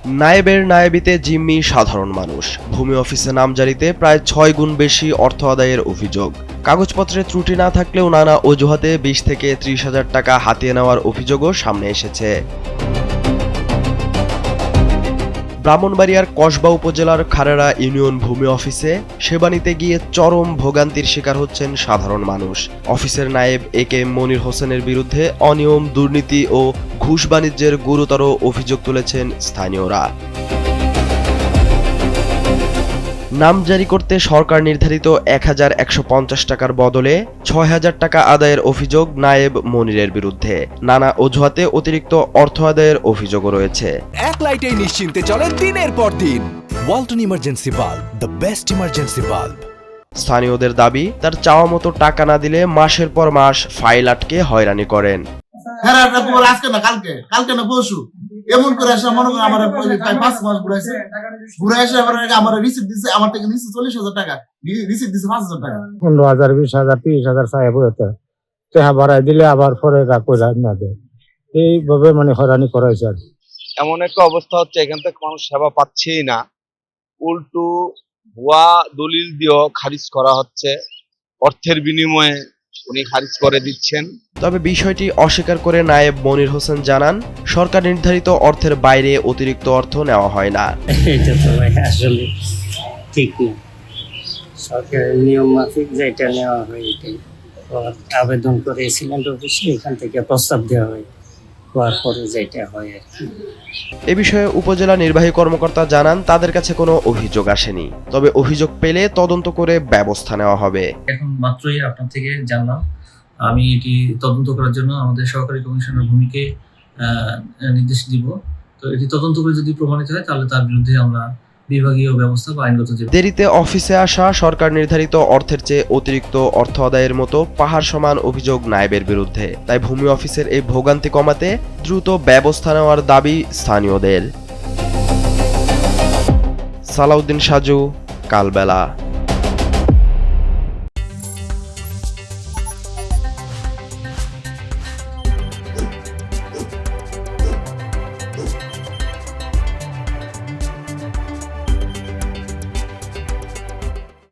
নায়েবের নায়েবিতে জিম্মি সাধারণ মানুষ। ভূমি অফিসে নামজারিতে প্রায় ৬ গুণ বেশি অর্থ আদায়ের অভিযোগ। কাগজপত্রে ত্রুটি না থাকলেও নানা অজুহাতে ২০ থেকে ৩০ হাজার টাকা হাতিয়ে নেওয়ার অভিযোগও সামনে এসেছে। ব্রাহ্মণবাড়িয়ার কসবা উপজেলার খারেড়া ইউনিয়ন ভূমি অফিসে সেবা নিতে গিয়ে চরম ভোগান্তির শিকার হচ্ছেন সাধারণ মানুষ। অফিসের নায়েব এ.কে.এম. মনির হোসেনের বিরুদ্ধে অনিয়ম, দুর্নীতি ও ঘুষ বাণিজ্যের গুরুতর অভিযোগ তুলেছেন স্থানীয়রা। নাম জারি করতে সরকার নির্ধারিত ১,১৫০ টাকার বদলে ৬,০০০ টাকা আদায়ের অভিযোগ নায়েব মনিরের বিরুদ্ধে। নানা অজুহাতে অতিরিক্ত অর্থ আদায়ের অভিযোগও রয়েছে। এক লাইটেই নিশ্চিন্তে চলে দিনের পর দিন। Walton emergency bulb, the best emergency bulb. স্থানীয়দের দাবি, তার চাওয়া মতো টাকা না দিলে মাসের পর মাস ফাইল আটকে হয়রানি করেন। আজকে না কালকে না পরশু এমন করে আসে মনে করেন আমার ৫ মাস ঘুরে এসে আমার রিসিপ্ট দিচ্ছে, আমার থেকে নিচ্ছে ৪০,০০০ টাকা, রিসিপ্ট দিচ্ছে ৫,০০০ টাকা। ১৫,০০০, ২০,০০০, ৩০,০০০ চাই বইতে টাকা বাড়াই দিলে আবার পরে কইরা না দেয়। এইভাবে হয়রানি করাইছে আর এমন একটা অবস্থা হচ্ছে, এখান থেকে মানুষ সেবা পাচ্ছেই না, উল্টো ভুয়া দলিল দিয়েও খারিজ করা হচ্ছে। অর্থের বিনিময়ে উনি খারিজ করে দিচ্ছেন। তবে বিষয়টি অস্বীকার করে নায়েব মনির হোসেন জানান, সরকার নির্ধারিত অর্থের বাইরে অতিরিক্ত অর্থ নেওয়া হয় না। এটা তো আসলে ঠিক না। সরকারের নিয়ম মাফিক যেটা নেওয়া হয় এটাই। আবেদন করে সিলেন্ট অফিসে এখান থেকে প্রস্তাব দেওয়া হয়, হওয়ার পরে যেটা হয় আর কি। এ বিষয়ে উপজেলা নির্বাহী কর্মকর্তা জানান, তাদের কাছে কোনো অভিযোগ আসেনি, তবে অভিযোগ পেলে তদন্ত করে ব্যবস্থা নেওয়া হবে। এখন মাত্রই আপনার থেকে জানলাম, আমি এটি তদন্ত করার জন্য আমাদের সহকারী কমিশনার ভূমিকে নির্দেশ দিব। তো এটি তদন্ত করে যদি প্রমাণিত হয় তাহলে তার বিরুদ্ধে আমরা বিভাগীয় ব্যবস্থা বা আইনগত যে। দেরিতে অফিসে আসা, সরকার নির্ধারিত অর্থের চেয়ে অতিরিক্ত অর্থ আদায়ের মতো পাহাড় সমান অভিযোগ নায়েবের বিরুদ্ধে। তাই ভূমি অফিসের এই ভোগান্তি কমাতে দ্রুত ব্যবস্থা নেওয়ার দাবি স্থানীয়দের। সালাউদ্দিন সাজু, কালবেলা।